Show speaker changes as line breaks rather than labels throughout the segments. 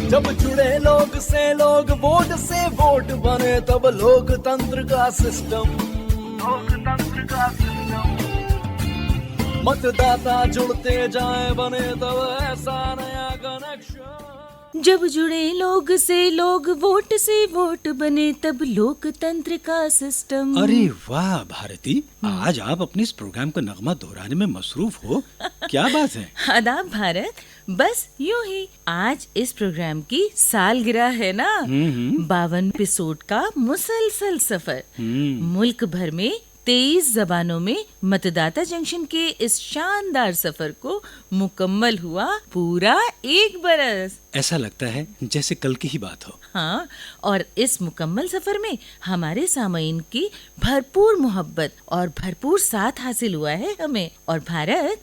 जब जुड़े लोग से लोग, वोट से वोट बने, तब लोकतंत्र का सिस्टम, मतदाता जुड़ते जाए बने तब ऐसा नया कनेक्शन।
जब जुड़े लोग से लोग, वोट से वोट बने, तब लोकतंत्र का सिस्टम।
अरे वाह भारती, आज आप अपने इस प्रोग्राम का नगमा दोहराने में मसरूफ हो। क्या बात है?
आदाब भारत, बस यूं ही। आज इस प्रोग्राम की सालगिरह है ना। 52 एपिसोड का मुसलसल सफर। मुल्क भर में 23 जबानों में मतदाता जंक्शन के इस शानदार सफर को मुकम्मल हुआ पूरा 1 बरस।
ऐसा लगता है जैसे कल की ही बात हो।
हाँ, और इस मुकम्मल सफर में हमारे सामईन की भरपूर मोहब्बत और भरपूर साथ हासिल हुआ है हमें। और भारत,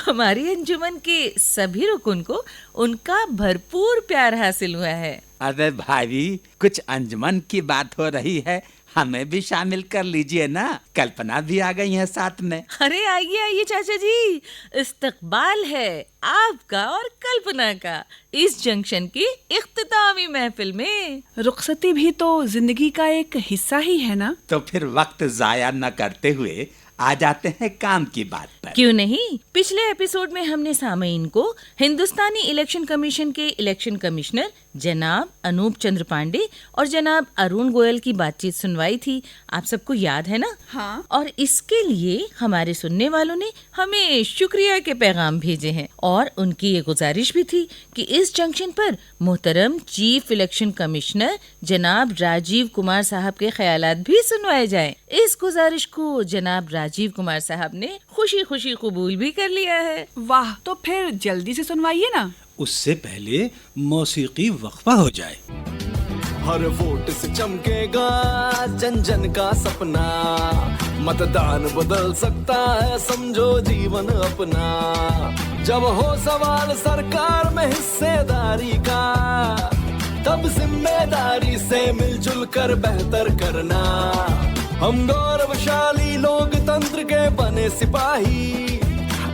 हमारी अंजुमन के सभी रुकन को उनका भरपूर प्यार हासिल हुआ है।
अरे भाई, कुछ अंजुमन की बात हो रही है, हमें भी शामिल कर लीजिए ना। कल्पना भी आ गई है साथ में।
अरे आइए आइए चाचा जी, इस्तकबाल है आपका और कल्पना का इस जंक्शन की इख्तितामी महफिल में।
रुखसती भी तो जिंदगी का एक हिस्सा ही है ना।
तो फिर वक्त जाया न करते हुए आ जाते हैं काम की बात पर।
क्यों नहीं। पिछले एपिसोड में हमने सामईन को हिंदुस्तानी इलेक्शन कमीशन के इलेक्शन कमिश्नर जनाब अनूप चंद्र पांडे और जनाब अरुण गोयल की बातचीत सुनवाई थी। आप सबको याद है ना?
हाँ।
और इसके लिए हमारे सुनने वालों ने हमें शुक्रिया के पैगाम भेजे हैं और उनकी ये गुजारिश भी थी कि इस जंक्शन पर मोहतरम चीफ इलेक्शन कमिश्नर जनाब राजीव कुमार साहब के ख्यालात भी सुनवाए जाएं। इस गुजारिश को जनाब राजीव कुमार साहब ने खुशी खुशी कबूल भी कर लिया है।
वाह, तो फिर जल्दी से सुनवाइए ना।
उससे पहले मौसीकी वक्फा हो जाए।
हर वोट से चमकेगा जन जन का सपना, मतदान बदल सकता है समझो जीवन अपना। जब हो सवाल सरकार में हिस्सेदारी का, तब जिम्मेदारी से मिलजुल कर बेहतर करना। हम गौरवशाली लोकतंत्र के बने सिपाही,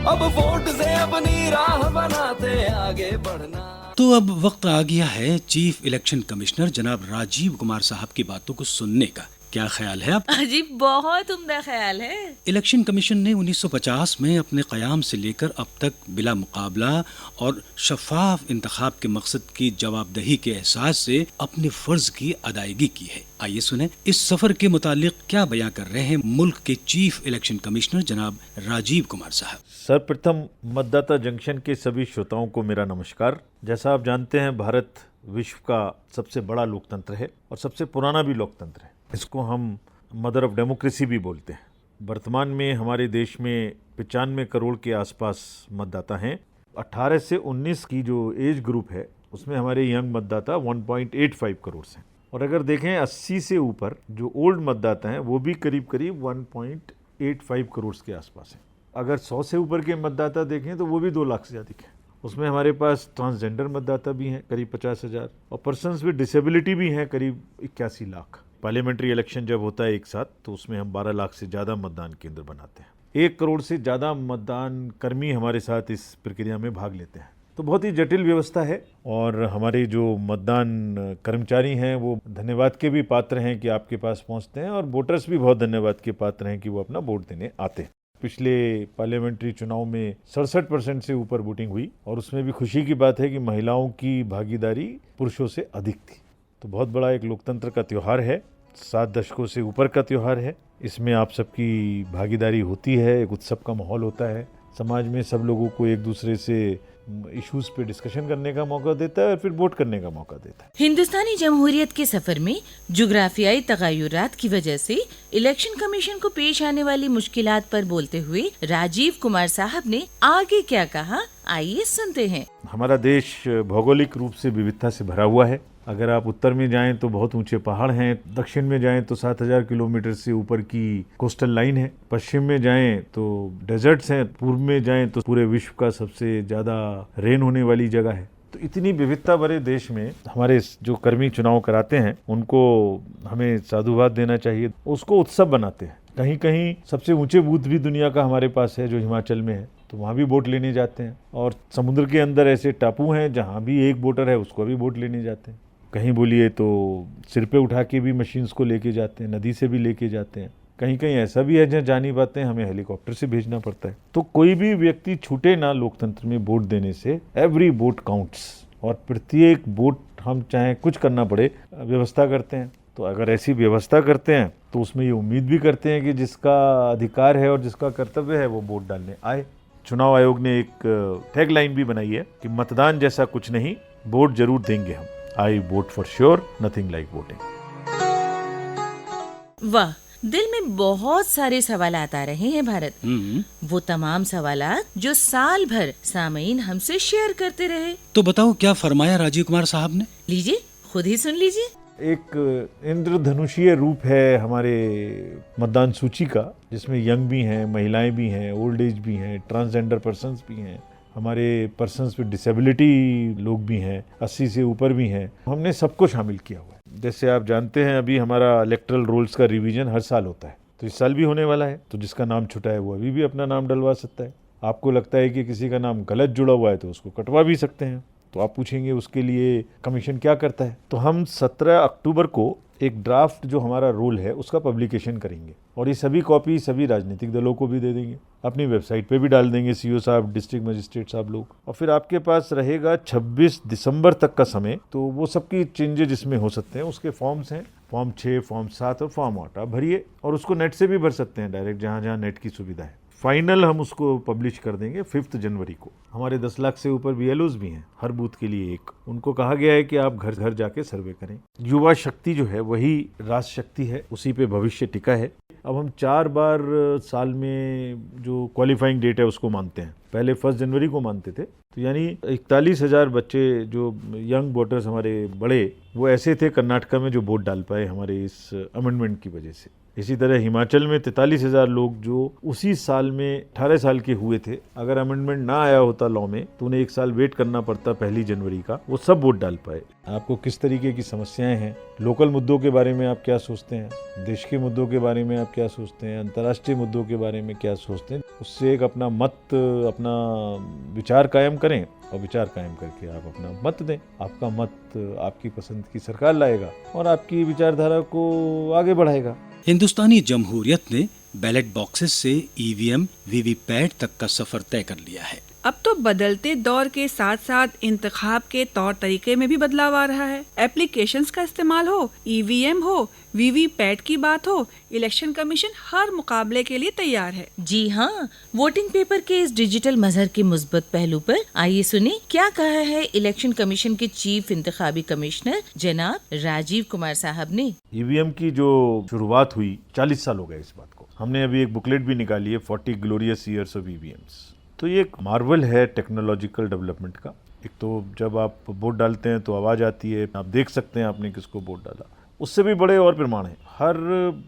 अब वोट से अपनी राह बनाते आगे बढ़ना।
तो अब वक्त आ गया है चीफ इलेक्शन कमिश्नर जनाब राजीव कुमार साहब की बातों को सुनने का। क्या ख्याल है आपका?
अजीब, बहुत उम्दा ख्याल है।
इलेक्शन कमीशन ने 1950 में अपने क़याम से लेकर अब तक बिला मुकाबला और शफाफ इंतखाब के मकसद की जवाबदही के एहसास से अपने फर्ज की अदायगी की है। आइए सुने इस सफर के मुतालिक क्या बयां कर रहे हैं मुल्क के चीफ इलेक्शन कमिश्नर जनाब राजीव कुमार साहब।
सर्वप्रथम मतदाता जंक्शन के सभी श्रोताओं को मेरा नमस्कार। जैसा आप जानते हैं, भारत विश्व का सबसे बड़ा लोकतंत्र है और सबसे पुराना भी लोकतंत्र है। इसको हम मदर ऑफ डेमोक्रेसी भी बोलते हैं। वर्तमान में हमारे देश में 95 करोड़ के आसपास मतदाता हैं। 18 से 19 की जो एज ग्रुप है उसमें हमारे यंग मतदाता 1.85 करोड़ हैं। और अगर देखें 80 से ऊपर जो ओल्ड मतदाता हैं वो भी करीब करीब 1.85 करोड़ के आसपास हैं। अगर 100 से ऊपर के मतदाता देखें तो वो भी 2 लाख से अधिक है। उसमें हमारे पास ट्रांसजेंडर मतदाता भी हैं करीब 50,000 और पर्सन्स विद डिसेबिलिटी भी हैं करीब 81 लाख। पार्लियामेंट्री इलेक्शन जब होता है एक साथ तो उसमें हम 12 लाख से ज़्यादा मतदान केंद्र बनाते हैं। 1 करोड़ से ज़्यादा मतदान कर्मी हमारे साथ इस प्रक्रिया में भाग लेते हैं। तो बहुत ही जटिल व्यवस्था है और हमारे जो मतदान कर्मचारी हैं वो धन्यवाद के भी पात्र हैं कि आपके पास पहुंचते हैं, और वोटर्स भी बहुत धन्यवाद के पात्र हैं कि वो अपना वोट देने आते हैं। पिछले पार्लियामेंट्री चुनाव में 67% से ऊपर वोटिंग हुई और उसमें भी खुशी की बात है कि महिलाओं की भागीदारी पुरुषों से अधिक थी। तो बहुत बड़ा एक लोकतंत्र का त्यौहार है, 7 दशकों से ऊपर का त्यौहार है। इसमें आप सबकी भागीदारी होती है, एक उत्सव का माहौल होता है। समाज में सब लोगों को एक दूसरे से इश्यूज पे डिस्कशन करने का मौका देता है और फिर वोट करने का मौका देता है।
हिंदुस्तानी जमहूरियत के सफर में जुग्राफियाई तगायुरात की वजह से इलेक्शन कमीशन को पेश आने वाली मुश्किलात पर बोलते हुए राजीव कुमार साहब ने आगे क्या कहा, आइए सुनते हैं।
हमारा देश भौगोलिक रूप से विविधता से भरा हुआ है। अगर आप उत्तर में जाएं तो बहुत ऊंचे पहाड़ हैं, दक्षिण में जाएं तो 7,000 किलोमीटर से ऊपर की कोस्टल लाइन है, पश्चिम में जाएं तो डेजर्ट्स हैं, पूर्व में जाएं तो पूरे विश्व का सबसे ज़्यादा रेन होने वाली जगह है। तो इतनी विविधता भरे देश में हमारे जो कर्मी चुनाव कराते हैं उनको हमें साधुवाद देना चाहिए, उसको उत्सव बनाते हैं। कहीं कहीं सबसे ऊंचे बूथ भी दुनिया का हमारे पास है जो हिमाचल में है। तो वहाँ भी वोट लेने जाते हैं। और समुद्र के अंदर ऐसे टापू हैं जहाँ भी एक वोटर है उसको भी वोट लेने जाते हैं। कहीं बोलिए तो सिर पे उठा के भी मशीन्स को लेके जाते हैं, नदी से भी लेके जाते हैं। कहीं कहीं ऐसा भी है जहाँ जा नहीं पाते हैं, हमें हेलीकॉप्टर से भेजना पड़ता है। तो कोई भी व्यक्ति छूटे ना लोकतंत्र में वोट देने से। एवरी वोट काउंट्स, और प्रत्येक वोट हम चाहे कुछ करना पड़े व्यवस्था करते हैं। तो अगर ऐसी व्यवस्था करते हैं तो उसमें ये उम्मीद भी करते हैं कि जिसका अधिकार है और जिसका कर्तव्य है वो वोट डालने आए। चुनाव आयोग ने एक टैगलाइन भी बनाई है कि मतदान जैसा कुछ नहीं, वोट जरूर देंगे हम। I vote for sure, nothing like voting.
वाह, दिल में बहुत सारे सवालात आ रहे हैं भारत। वो तमाम सवालात जो साल भर सामीन हमसे शेयर करते रहे।
तो बताओ क्या फरमाया राजीव कुमार साहब ने?
लीजिए, खुद ही सुन लीजिए।
एक इंद्रधनुषीय रूप है हमारे मतदान सूची का, जिसमें यंग भी हैं, महिलाएं भी हैं, ओल्ड एज भी हैं, ट्रांसजेंडर पर्सन्स भी हैं, हमारे पर्सन्स विद डिसेबिलिटी लोग भी हैं, 80 से ऊपर भी हैं। हमने सबको शामिल किया हुआ है। जैसे आप जानते हैं अभी हमारा इलेक्टरल रोल्स का रिवीजन हर साल होता है, तो इस साल भी होने वाला है। तो जिसका नाम छुटा है वो अभी भी अपना नाम डलवा सकता है। आपको लगता है कि किसी का नाम गलत जुड़ा हुआ है तो उसको कटवा भी सकते हैं। तो आप पूछेंगे उसके लिए कमीशन क्या करता है? तो हम 17 अक्टूबर को एक ड्राफ्ट जो हमारा रोल है उसका पब्लिकेशन करेंगे, और ये सभी कॉपी सभी राजनीतिक दलों को भी दे देंगे, अपनी वेबसाइट पे भी डाल देंगे, सीओ साहब, डिस्ट्रिक्ट मजिस्ट्रेट साहब लोग। और फिर आपके पास रहेगा 26 दिसंबर तक का समय। तो वो सबकी चेंजेज इसमें हो सकते हैं। उसके फॉर्म्स हैं, फॉर्म 6, फॉर्म 7 और फॉर्म 8 आप भरिए, और उसको नेट से भी भर सकते हैं डायरेक्ट, जहाँ जहाँ नेट की सुविधा है। फाइनल हम उसको पब्लिश कर देंगे 5 जनवरी को। हमारे 10 लाख से ऊपर BLOs भी हैं, हर बूथ के लिए एक। उनको कहा गया है कि आप घर घर जाके सर्वे करें। युवा शक्ति जो है वही राष्ट्र शक्ति है, उसी पे भविष्य टिका है। अब हम 4 बार साल में जो क्वालिफाइंग डेट है उसको मानते हैं। पहले 1 जनवरी को मानते थे। तो यानी 41,000 बच्चे जो यंग वोटर्स हमारे बड़े, वो ऐसे थे कर्नाटका में जो वोट डाल पाए हमारे इस अमेंडमेंट की वजह से। इसी तरह हिमाचल में 43,000 लोग जो उसी साल में 18 साल के हुए थे, अगर अमेंडमेंट ना आया होता लॉ में तो उन्हें 1 साल वेट करना पड़ता 1 जनवरी का, वो सब वोट डाल पाए। आपको किस तरीके की समस्याएं हैं, लोकल मुद्दों के बारे में आप क्या सोचते हैं, देश के मुद्दों के बारे में आप क्या सोचते हैं, अंतर्राष्ट्रीय मुद्दों के बारे में क्या सोचते हैं, उससे एक अपना मत, अपना विचार कायम करें, और विचार कायम करके आप अपना मत दें। आपका मत आपकी पसंद की सरकार लाएगा और आपकी विचारधारा को आगे बढ़ाएगा।
हिंदुस्तानी जमहूरियत ने बैलेट बॉक्सेस से EVM, VVPAT तक का सफर तय कर लिया है।
अब तो बदलते दौर के साथ साथ इंतखाब के तौर तरीके में भी बदलाव आ रहा है। एप्लीकेशंस का इस्तेमाल हो, EVM हो, VVPAT की बात हो, इलेक्शन कमीशन हर मुकाबले के लिए तैयार है।
जी हाँ, वोटिंग पेपर के इस डिजिटल मजहर के मुस्बत पहलू पर आइए सुने क्या कहा है इलेक्शन कमीशन के चीफ इंतखाबी कमिश्नर जनाब राजीव कुमार साहब ने।
EVM की जो शुरुआत हुई 40 साल हो गए इस बात को। हमने अभी एक बुकलेट भी निकाली है 40 ग्लोरियस ईयर्स ऑफ EVMs। तो ये एक मार्वल है टेक्नोलॉजिकल डेवलपमेंट का। एक तो जब आप वोट डालते हैं तो आवाज़ आती है, आप देख सकते हैं आपने किसको वोट डाला। उससे भी बड़े और प्रमाण हैं। हर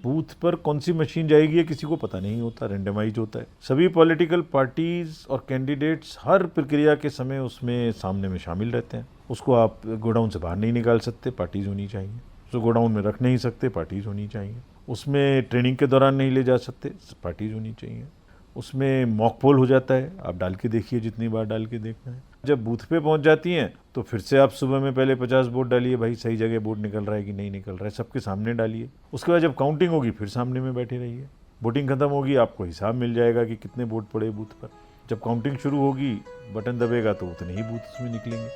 बूथ पर कौन सी मशीन जाएगी ये किसी को पता नहीं होता, रेंडमाइज होता है। सभी पॉलिटिकल पार्टीज और कैंडिडेट्स हर प्रक्रिया के समय उसमें सामने में शामिल रहते हैं। उसको आप गोडाउन से बाहर नहीं निकाल सकते, पार्टीज होनी चाहिए। उसको गोडाउन में रख नहीं सकते, पार्टीज होनी चाहिए। उसमें ट्रेनिंग के दौरान नहीं ले जा सकते, पार्टीज होनी चाहिए। उसमें मॉक पोल हो जाता है, आप डाल के देखिए जितनी बार डाल के देखना है। जब बूथ पे पहुंच जाती हैं तो फिर से आप सुबह में पहले 50 वोट डालिए, भाई सही जगह वोट निकल रहा है कि नहीं निकल रहा है, सबके सामने डालिए। उसके बाद जब काउंटिंग होगी फिर सामने में बैठे रहिए। वोटिंग खत्म होगी, आपको हिसाब मिल जाएगा कि कितने वोट पड़े बूथ पर। जब काउंटिंग शुरू होगी, बटन दबेगा तो उतने ही बूथ उसमें निकलेंगे,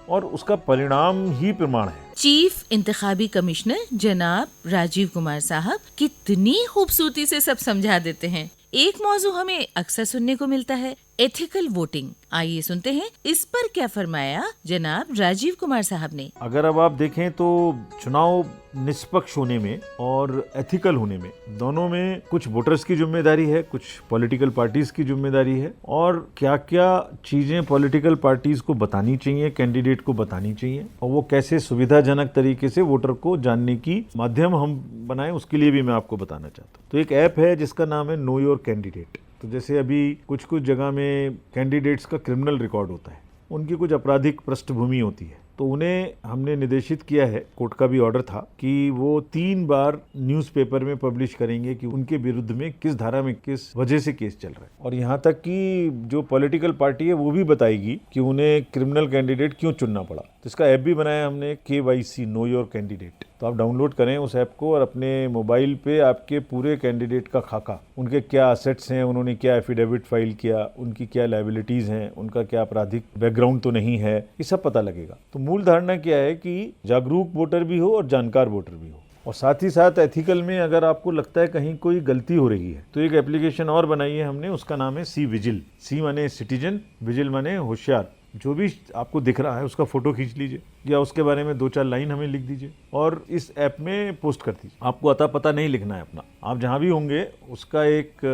और उसका परिणाम ही प्रमाण है।
चीफ इंतखाबी कमिश्नर जनाब राजीव कुमार साहब कितनी खूबसूरती से सब समझा देते हैं। एक मौजू हमें अक्सर सुनने को मिलता है, एथिकल वोटिंग। आइए सुनते हैं इस पर क्या फरमाया जनाब राजीव कुमार साहब ने।
अगर अब आप देखें तो चुनाव निष्पक्ष होने में और एथिकल होने में, दोनों में कुछ वोटर्स की जिम्मेदारी है, कुछ पॉलिटिकल पार्टीज की जिम्मेदारी है, और क्या क्या चीजें पॉलिटिकल पार्टीज को बतानी चाहिए, कैंडिडेट को बतानी चाहिए, और वो कैसे सुविधाजनक तरीके से वोटर को जानने की माध्यम हम बनाएं, उसके लिए भी मैं आपको बताना चाहता हूँ। तो एक ऐप है जिसका नाम है नो योर कैंडिडेट। तो जैसे अभी कुछ कुछ जगह में कैंडिडेट्स का क्रिमिनल रिकॉर्ड होता है, उनकी कुछ आपराधिक पृष्ठभूमि होती है, तो उन्हें हमने निर्देशित किया है, कोर्ट का भी ऑर्डर था कि वो 3 बार न्यूज़पेपर में पब्लिश करेंगे कि उनके विरुद्ध में किस धारा में किस वजह से केस चल रहा है, और यहाँ तक कि जो पॉलिटिकल पार्टी है वो भी बताएगी कि उन्हें क्रिमिनल कैंडिडेट क्यों चुनना पड़ा। तो इसका ऐप भी बनाया हमने, KYC नो योर कैंडिडेट। तो आप डाउनलोड करें उस ऐप को और अपने मोबाइल पे आपके पूरे कैंडिडेट का खाका, उनके क्या असेट्स हैं, उन्होंने क्या एफिडेविट फाइल किया, उनकी क्या लायबिलिटीज़ हैं, उनका क्या आपराधिक बैकग्राउंड तो नहीं है, ये सब पता लगेगा। तो मूल धारणा क्या है कि जागरूक वोटर भी हो और जानकार वोटर भी हो, और साथ ही साथ एथिकल में अगर आपको लगता है कहीं कोई गलती हो रही है तो एक एप्लीकेशन और बनाई है हमने, उसका नाम है सी विजिल। सी माने सिटीजन, विजिल माने होशियार। जो भी आपको दिख रहा है उसका फोटो खींच लीजिए या उसके बारे में 2-4 लाइन हमें लिख दीजिए और इस ऐप में पोस्ट कर दीजिए। आपको अता पता नहीं लिखना है अपना, आप जहाँ भी होंगे उसका एक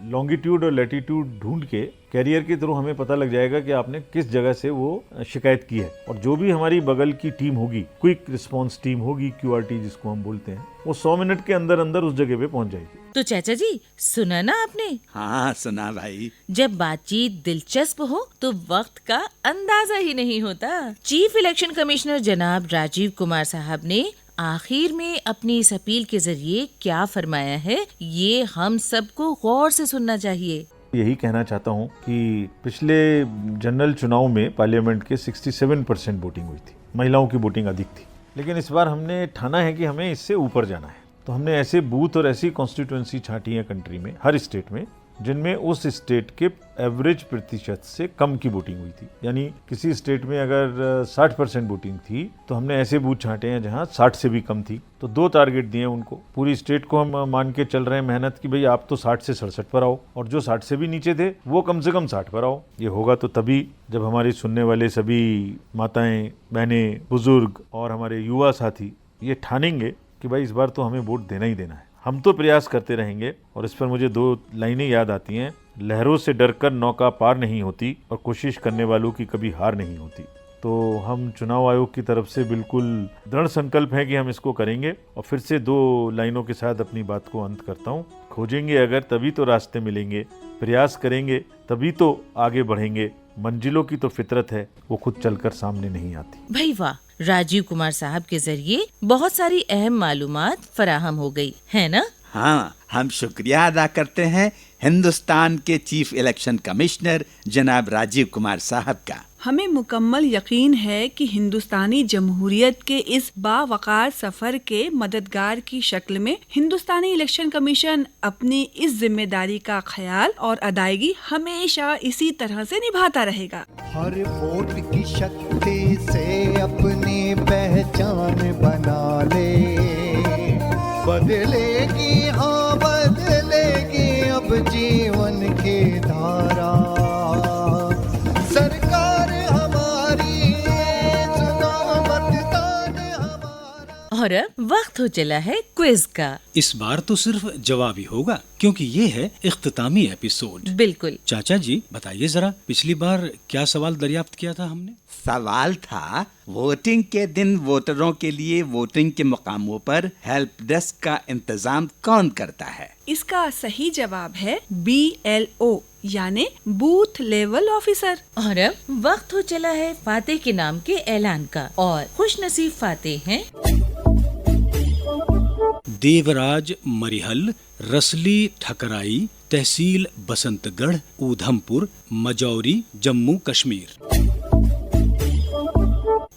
लॉन्गिट्यूड और लैटिट्यूड ढूंढ के कैरियर के थ्रू हमें पता लग जाएगा कि आपने किस जगह से वो शिकायत की है, और जो भी हमारी बगल की टीम होगी, क्विक रिस्पांस टीम होगी, QRT जिसको हम बोलते हैं, वो 100 मिनट के अंदर अंदर उस जगह पे पहुंच जाएगी।
तो चाचा जी सुना ना आपने?
हाँ सुना भाई।
जब बातचीत दिलचस्प हो तो वक्त का अंदाजा ही नहीं होता। चीफ इलेक्शन कमिश्नर जनाब राजीव कुमार साहब ने आखिर में अपनी इस अपील के जरिए क्या फरमाया है, ये हम सबको गौर से सुनना चाहिए।
यही कहना चाहता हूँ कि पिछले जनरल चुनाव में पार्लियामेंट के 67% वोटिंग हुई थी, महिलाओं की वोटिंग अधिक थी, लेकिन इस बार हमने ठाना है कि हमें इससे ऊपर जाना है। तो हमने ऐसे बूथ और ऐसी कॉन्स्टिट्यूएंसी छांटी है कंट्री में, हर स्टेट में, जिनमें उस स्टेट के एवरेज प्रतिशत से कम की वोटिंग हुई थी। यानी किसी स्टेट में अगर 60% वोटिंग थी तो हमने ऐसे बूथ छांटे हैं जहां 60 से भी कम थी। तो 2 टारगेट दिए उनको। पूरी स्टेट को हम मान के चल रहे हैं मेहनत की भाई आप तो 60 से 67 पर आओ, और जो 60 से भी नीचे थे वो कम से कम 60 पर आओ। ये होगा तो तभी जब हमारी सुनने वाले सभी माताएं, बहनें, बुजुर्ग और हमारे युवा साथी ये ठानेंगे कि भाई इस बार तो हमें वोट देना ही देना है। हम तो प्रयास करते रहेंगे, और इस पर मुझे 2 लाइनें याद आती हैं, लहरों से डरकर नौका पार नहीं होती और कोशिश करने वालों की कभी हार नहीं होती। तो हम चुनाव आयोग की तरफ से बिल्कुल दृढ़ संकल्प है कि हम इसको करेंगे। और फिर से 2 लाइनों के साथ अपनी बात को अंत करता हूँ। खोजेंगे अगर तभी तो रास्ते मिलेंगे, प्रयास करेंगे तभी तो आगे बढ़ेंगे, मंजिलों की तो फितरत है वो खुद चलकर सामने नहीं आती।
भाई वाह, राजीव कुमार साहब के जरिए बहुत सारी अहम मालूमात फराहम हो गई है ना?
हाँ, हम शुक्रिया अदा करते हैं हिंदुस्तान के चीफ इलेक्शन कमिश्नर जनाब राजीव कुमार साहब का।
हमें मुकम्मल यकीन है कि हिंदुस्तानी जमहूरियत के इस बावकार सफर के मददगार की शक्ल में हिंदुस्तानी इलेक्शन कमीशन अपनी इस जिम्मेदारी का ख्याल और अदायगी हमेशा इसी तरह से निभाता रहेगा।
हर वोट की शक्ति से अपनी पहचान बना ले, बदलेगी हाँ बदलेगी अब जीवन की धारा। सरकार हमारी सुनो मतदान हमारा।
और अब वक्त हो चला है क्विज का।
इस बार तो सिर्फ जवाब ही होगा क्योंकि ये है इख्तितामी एपिसोड।
बिल्कुल।
चाचा जी बताइए जरा, पिछली बार क्या सवाल दरियाफ्त किया था हमने?
सवाल था वोटिंग के दिन वोटरों के लिए वोटिंग के मुकामों पर हेल्प डेस्क का इंतजाम कौन करता है?
इसका सही जवाब है BLO यानी बूथ लेवल ऑफिसर।
और अब वक्त हो चला है फातेह के नाम के ऐलान का, और खुशनसीब फातेह हैं
देवराज मरिहल, रसली ठकराई, तहसील बसंतगढ़, ऊधमपुर, मजौरी, जम्मू कश्मीर।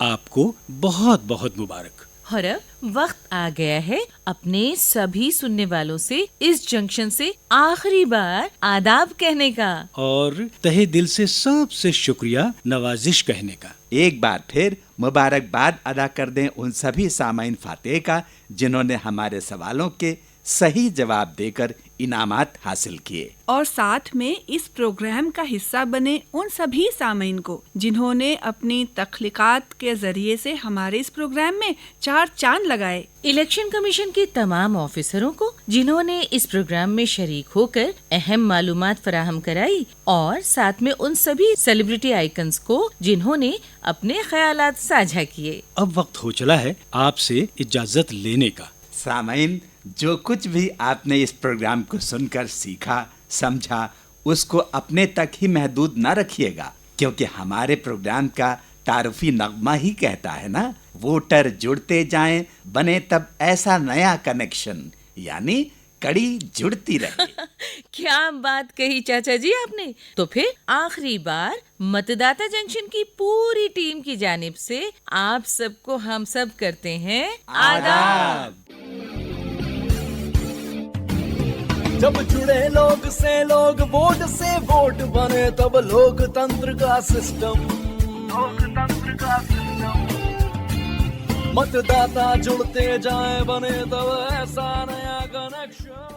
आपको बहुत बहुत मुबारक।
और अब वक्त आ गया है अपने सभी सुनने वालों से इस जंक्शन से आखिरी बार आदाब कहने का,
और तहे दिल से सबसे शुक्रिया नवाजिश कहने का।
एक बार फिर मुबारकबाद अदा कर दें उन सभी सामाइन फातेह का जिन्होंने हमारे सवालों के सही जवाब देकर इनामात हासिल किए,
और साथ में इस प्रोग्राम का हिस्सा बने उन सभी सामीन को जिन्होंने अपनी तख्लीकात के जरिए से हमारे इस प्रोग्राम में 4 चांद लगाए।
इलेक्शन कमीशन के तमाम ऑफिसरों को जिन्होंने इस प्रोग्राम में शरीक होकर अहम मालूमात फराहम कराई, और साथ में उन सभी सेलिब्रिटी आइकन्स को जिन्होंने अपने ख्यालात साझा किए।
अब वक्त हो चला है आपसे इजाजत लेने का।
सामीन, जो कुछ भी आपने इस प्रोग्राम को सुनकर सीखा समझा उसको अपने तक ही महदूद न रखिएगा, क्योंकि हमारे प्रोग्राम का तारुफी नगमा ही कहता है ना, वोटर जुड़ते जाएं, बने तब ऐसा नया कनेक्शन, यानी कड़ी जुड़ती रहे।
क्या बात कही चाचा जी आपने। तो फिर आखिरी बार मतदाता जंक्शन की पूरी टीम की जानिब से आप सबको हम सब करते हैं आदाब।
जब जुड़े लोग से लोग, वोट से वोट बने, तब लोकतंत्र का सिस्टम, मतदाता जुड़ते जाए, बने तब ऐसा नया कनेक्शन।